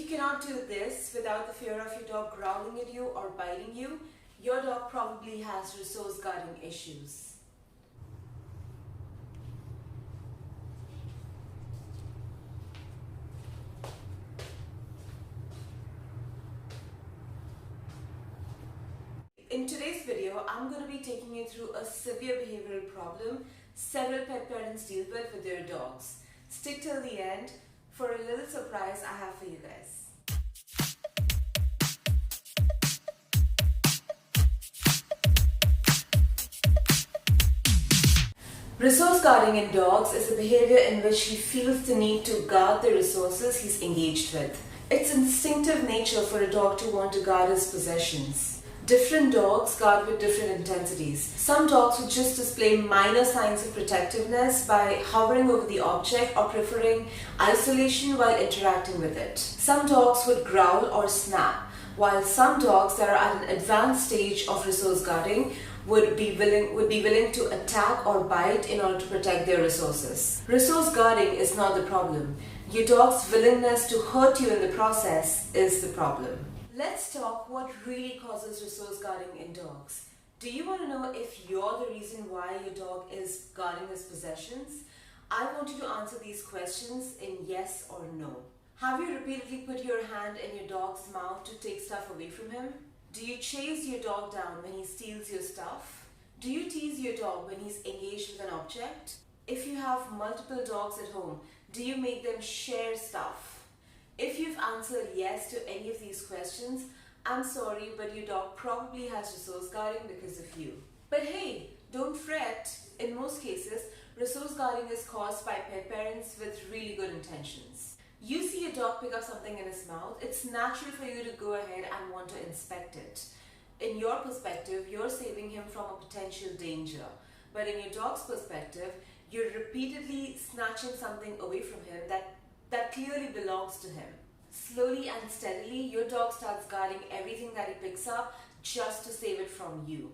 you cannot do this without the fear of your dog growling at you or biting you, your dog probably has resource guarding issues. In today's video, I'm going to be taking you through a severe behavioral problem several pet parents deal with their dogs. Stick till the end for a little surprise I have for you guys. Resource guarding in dogs is a behavior in which he feels the need to guard the resources he's engaged with. It's instinctive nature for a dog to want to guard his possessions. Different dogs guard with different intensities. Some dogs would just display minor signs of protectiveness by hovering over the object or preferring isolation while interacting with it. Some dogs would growl or snap, while some dogs that are at an advanced stage of resource guarding would be willing to attack or bite in order to protect their resources. Resource guarding is not the problem. Your dog's willingness to hurt you in the process is the problem. Let's talk what really causes resource guarding in dogs. Do you want to know if you're the reason why your dog is guarding his possessions? I want you to answer these questions in yes or no. Have you repeatedly put your hand in your dog's mouth to take stuff away from him? Do you chase your dog down when he steals your stuff? Do you tease your dog when he's engaged with an object? If you have multiple dogs at home, do you make them share stuff? If you've answered yes to any of these questions, I'm sorry, but your dog probably has resource guarding because of you. But hey, don't fret. In most cases, resource guarding is caused by pet parents with really good intentions. You see your dog pick up something in his mouth, it's natural for you to go ahead and want to inspect it. In your perspective, you're saving him from a potential danger. But in your dog's perspective, you're repeatedly snatching something away from him that clearly belongs to him. Slowly and steadily, your dog starts guarding everything that he picks up just to save it from you.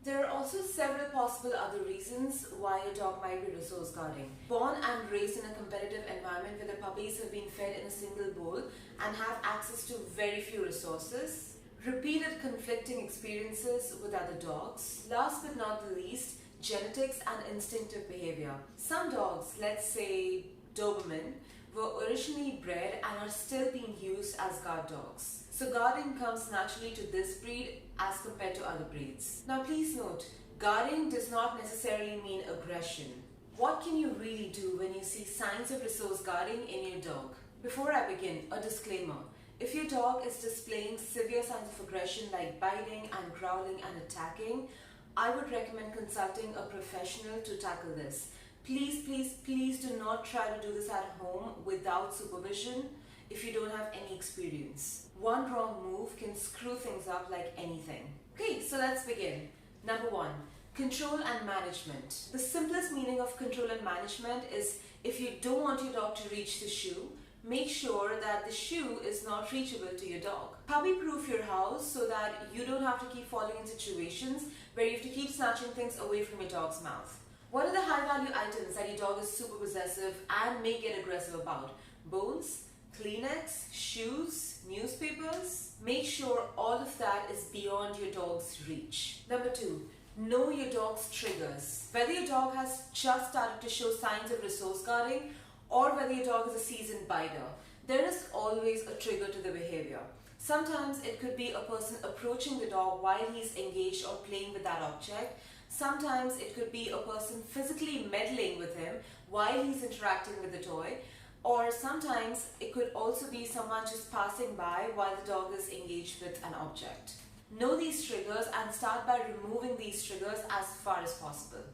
There are also several possible other reasons why your dog might be resource guarding. Born and raised in a competitive environment where the puppies have been fed in a single bowl and have access to very few resources. Repeated conflicting experiences with other dogs. Last but not the least, genetics and instinctive behavior. Some dogs, let's say Doberman, were originally bred and are still being used as guard dogs. So guarding comes naturally to this breed as compared to other breeds. Now please note, guarding does not necessarily mean aggression. What can you really do when you see signs of resource guarding in your dog? Before I begin, a disclaimer. If your dog is displaying severe signs of aggression like biting and growling and attacking, I would recommend consulting a professional to tackle this. Please, please, please do not try to do this at home without supervision if you don't have any experience. One wrong move can screw things up like anything. Okay, so let's begin. Number one, control and management. The simplest meaning of control and management is if you don't want your dog to reach the shoe, make sure that the shoe is not reachable to your dog. Puppy-proof your house so that you don't have to keep falling in situations where you have to keep snatching things away from your dog's mouth. What are the high-value items that your dog is super possessive and may get aggressive about? Bones, Kleenex, shoes, newspapers? Make sure all of that is beyond your dog's reach. Number two, know your dog's triggers. Whether your dog has just started to show signs of resource guarding or whether your dog is a seasoned biter, there is always a trigger to the behavior. Sometimes it could be a person approaching the dog while he's engaged or playing with that object. Sometimes it could be a person physically meddling with him while he's interacting with the toy. Or sometimes it could also be someone just passing by while the dog is engaged with an object. Know these triggers and start by removing these triggers as far as possible.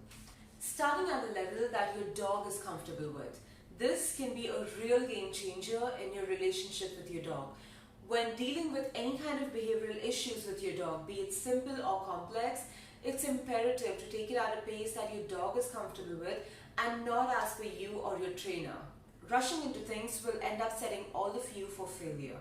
Starting at the level that your dog is comfortable with. This can be a real game changer in your relationship with your dog. When dealing with any kind of behavioral issues with your dog, be it simple or complex, it's imperative to take it at a pace that your dog is comfortable with and not as per you or your trainer. Rushing into things will end up setting all of you for failure.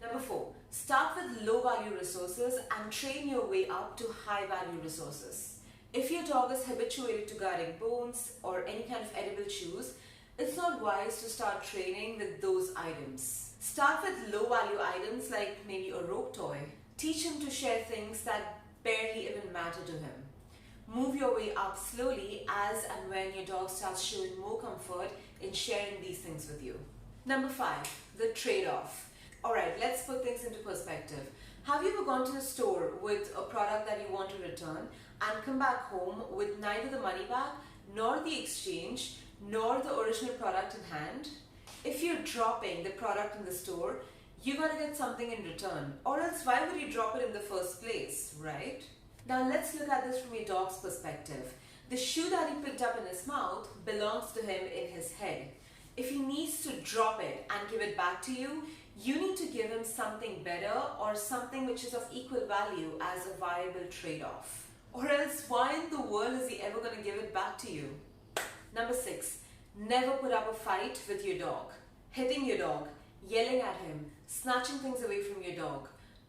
Number 4, start with low value resources and train your way up to high value resources. If your dog is habituated to guarding bones or any kind of edible chews, it's not wise to start training with those items. Start with low value items like maybe a rope toy. Teach him to share things that barely even matter to him. Move your way up slowly as and when your dog starts showing more comfort in sharing these things with you. Number 5, the trade-off. Alright, let's put things into perspective. Have you ever gone to the store with a product that you want to return and come back home with neither the money back, nor the exchange, nor the original product in hand? If you're dropping the product in the store, you gotta get something in return, or else why would you drop it in the first place, right? Now let's look at this from your dog's perspective. The shoe that he picked up in his mouth belongs to him in his head. If he needs to drop it and give it back to you, you need to give him something better or something which is of equal value as a viable trade-off. Or else why in the world is he ever going to give it back to you? Number 6, never put up a fight with your dog. Hitting your dog, yelling at him, snatching things away from your dog,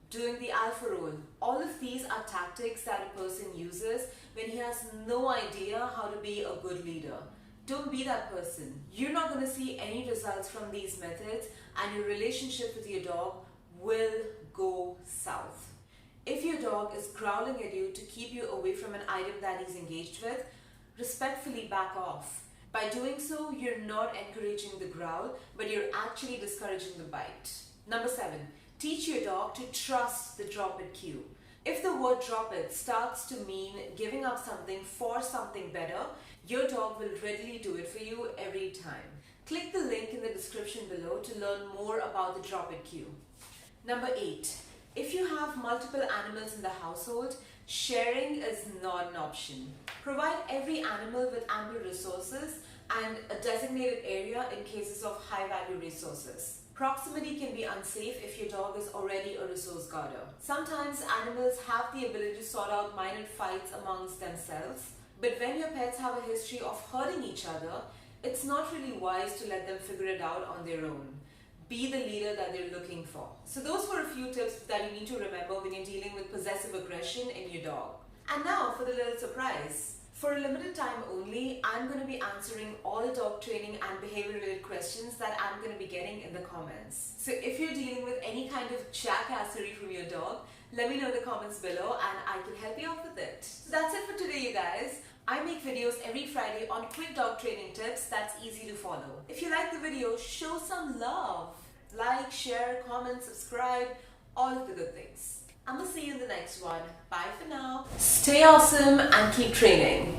doing the alpha role. All of these are tactics that a person uses when he has no idea how to be a good leader. Don't be that person. You're not going to see any results from these methods and your relationship with your dog will go south. If your dog is growling at you to keep you away from an item that he's engaged with, respectfully back off. By doing so, you're not encouraging the growl, but you're actually discouraging the bite. Number 7, teach your dog to trust the drop it cue. If the word drop it starts to mean giving up something for something better, your dog will readily do it for you every time. Click the link in the description below to learn more about the drop it cue. Number 8, if you have multiple animals in the household, sharing is not an option. Provide every animal with ample resources and a designated area in cases of high value resources. Proximity can be unsafe if your dog is already a resource guarder. Sometimes animals have the ability to sort out minor fights amongst themselves, but when your pets have a history of hurting each other, it's not really wise to let them figure it out on their own. Be the leader that they're looking for. So those were a few tips that you need to remember when you're dealing with possessive aggression in your dog. And now for the little surprise. For a limited time only, I'm going to be answering all the dog training and behavior related questions that I'm going to be getting in the comments. So if you're dealing with any kind of jackassery from your dog, let me know in the comments below and I can help you out with it. So that's it for today, you guys. I make videos every Friday on quick dog training tips that's easy to follow. If you like the video, show some love. Like, share, comment, subscribe, all of the good things. I'm gonna see you in the next one. Bye for now. Stay awesome and keep training.